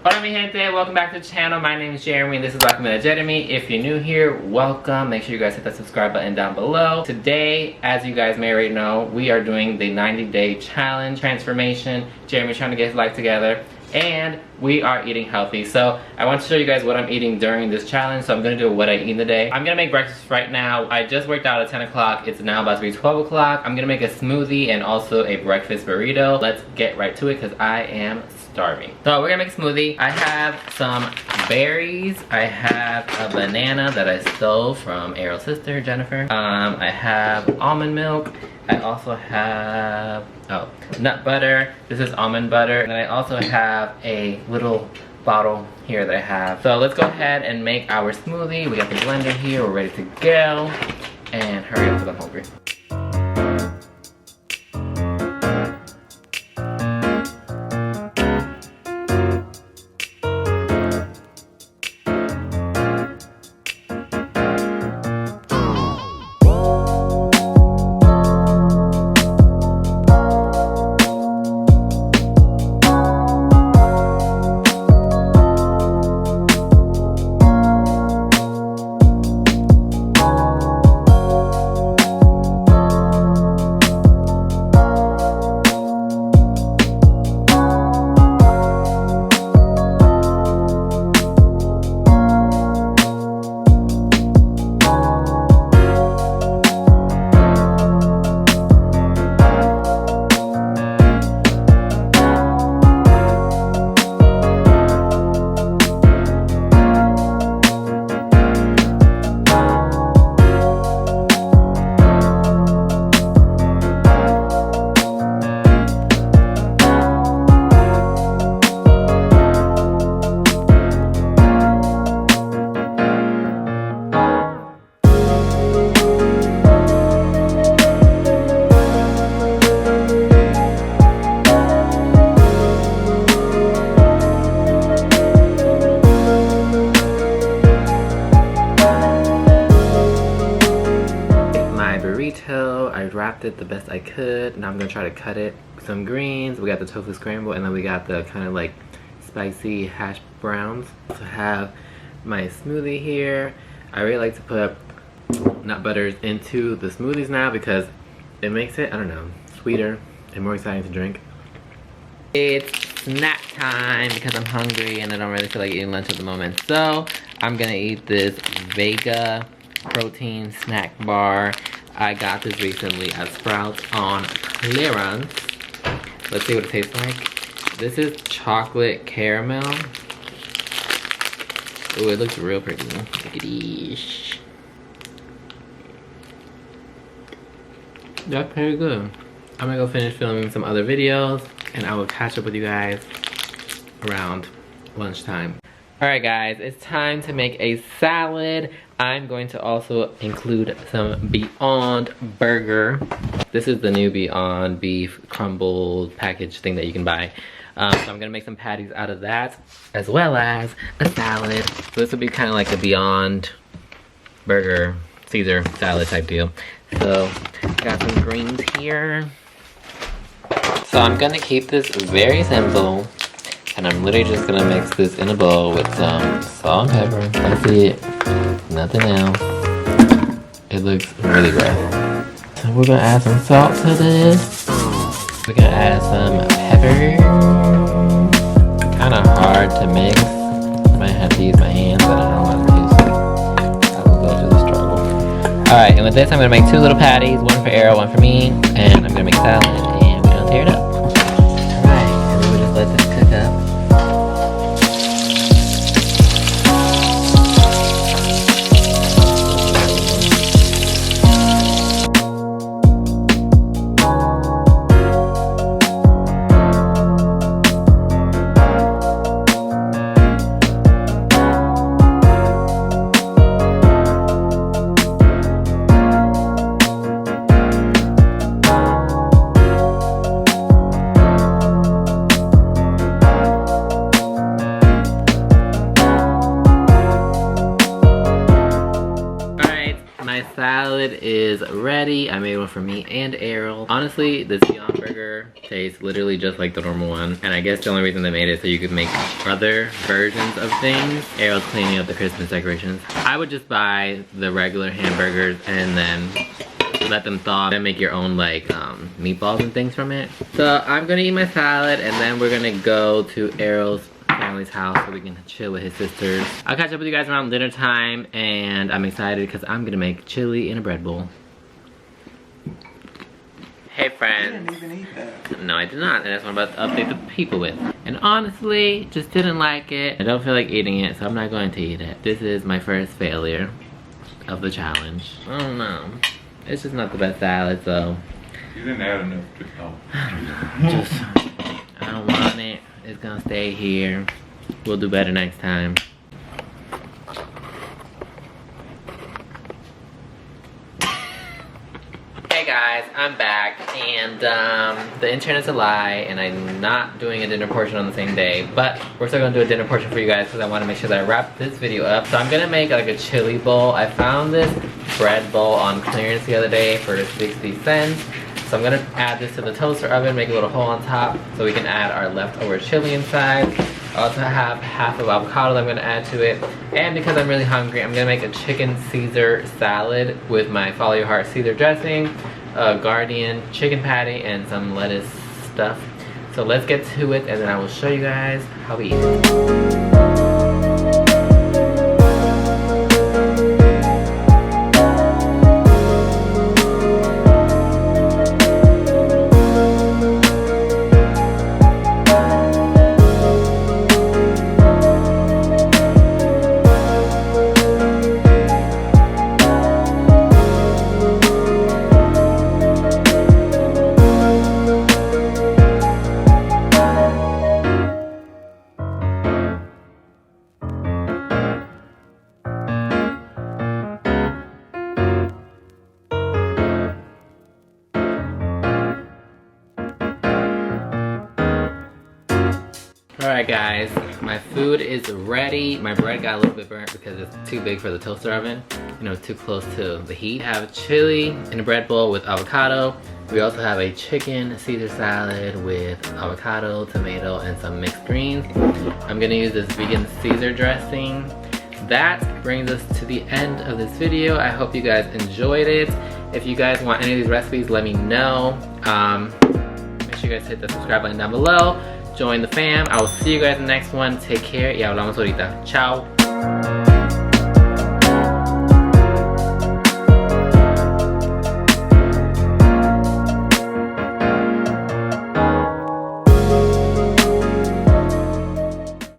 Hola mi gente, welcome back to the channel. My name is Jeremy and this is lacomidadejeremie. If you're new here, welcome. Make sure you guys hit that subscribe button down below. Today, as you guys may already know, we are doing the 90-day challenge transformation. Jeremy's trying to get his life together and we are eating healthy. So I want to show you guys what I'm eating during this challenge. So I'm gonna do what I eat in the day. I'm gonna make breakfast right now. I just worked out at 10 o'clock. It's now about to be 12 o'clock. I'm gonna make a smoothie and also a breakfast burrito. Let's get right to it because I am starving. So we're gonna make a smoothie. I have some berries. I have a banana that I stole from Ariel's sister, Jennifer. I have almond milk. I also have, nut butter. This is almond butter. And then I also have a little bottle here that I have. So let's go ahead and make our smoothie. We got the blender here. We're ready to go. And hurry up because I'm hungry. I wrapped it the best I could. Now I'm gonna try to cut it. Some greens, we got the tofu scramble, and then we got the kind of like spicy hash browns. I also have my smoothie here. I really like to put nut butters into the smoothies now because it makes it, I don't know, sweeter and more exciting to drink. It's snack time because I'm hungry and I don't really feel like eating lunch at the moment. So I'm gonna eat this Vega protein snack bar. I got this recently at Sprouts on clearance. Let's see what it tastes like. This is chocolate caramel. Oh, it looks real pretty. Look at these. That's pretty good. I'm gonna go finish filming some other videos and I will catch up with you guys around lunchtime. Alright guys, it's time to make a salad. I'm going to also include some Beyond Burger. This is the new Beyond Beef crumbled package thing that you can buy. So I'm gonna make some patties out of that, as well as a salad. So this will be kind of like a Beyond Burger Caesar salad type deal. So got some greens here. So I'm gonna keep this very simple. And I'm literally just gonna mix this in a bowl with some salt and pepper. That's it. Nothing else. It looks really great. So we're gonna add some salt to this. We're gonna add some pepper. Kinda hard to mix. I might have to use my hands, but I don't know how to use it. I will go through the struggle. Alright, and with this I'm gonna make two little patties, one for Ariel, one for me. And I'm gonna make a salad and we're gonna tear it up. Alright, and then we'll just let this cook up. salad is ready. I made one for me and Errol. Honestly, this Beyond Burger tastes literally just like the normal one. And I guess the only reason they made it so you could make other versions of things. Errol's cleaning up the Christmas decorations. I would just buy the regular hamburgers and then let them thaw and make your own like meatballs and things from it. So I'm gonna eat my salad and then we're gonna go to Errol's family's house so we can chill with his sisters. I'll catch up with you guys around dinner time, and I'm excited because I'm gonna make chili in a bread bowl. Hey friends. You didn't even eat that. No, I did not, and that's what I'm about to update the people with. And honestly, just didn't like it. I don't feel like eating it, so I'm not going to eat it. This is my first failure of the challenge. I don't know. It's just not the best salad, so. You didn't add enough to I don't want it. It's gonna stay here. We'll do better next time. Hey guys, I'm back, and the internet's a lie, and I'm not doing a dinner portion on the same day, but we're still gonna do a dinner portion for you guys because I want to make sure that I wrap this video up. So I'm gonna make like a chili bowl. I found this bread bowl on clearance the other day for 60 cents. So I'm gonna add this to the toaster oven, make a little hole on top so we can add our leftover chili inside. I also have half of avocado that I'm gonna add to it. And because I'm really hungry, I'm gonna make a chicken Caesar salad with my Follow Your Heart Caesar dressing, a Guardian chicken patty, and some lettuce stuff. So let's get to it, and then I will show you guys how we eat it. Alright guys, my food is ready. My bread got a little bit burnt because it's too big for the toaster oven. You know, too close to the heat. I have chili in a bread bowl with avocado. We also have a chicken Caesar salad with avocado, tomato, and some mixed greens. I'm gonna use this vegan Caesar dressing. That brings us to the end of this video. I hope you guys enjoyed it. If you guys want any of these recipes, let me know. Make sure you guys hit the subscribe button down below. Join the fam. I will see you guys in the next one. Take care y hablamos ahorita. Ciao.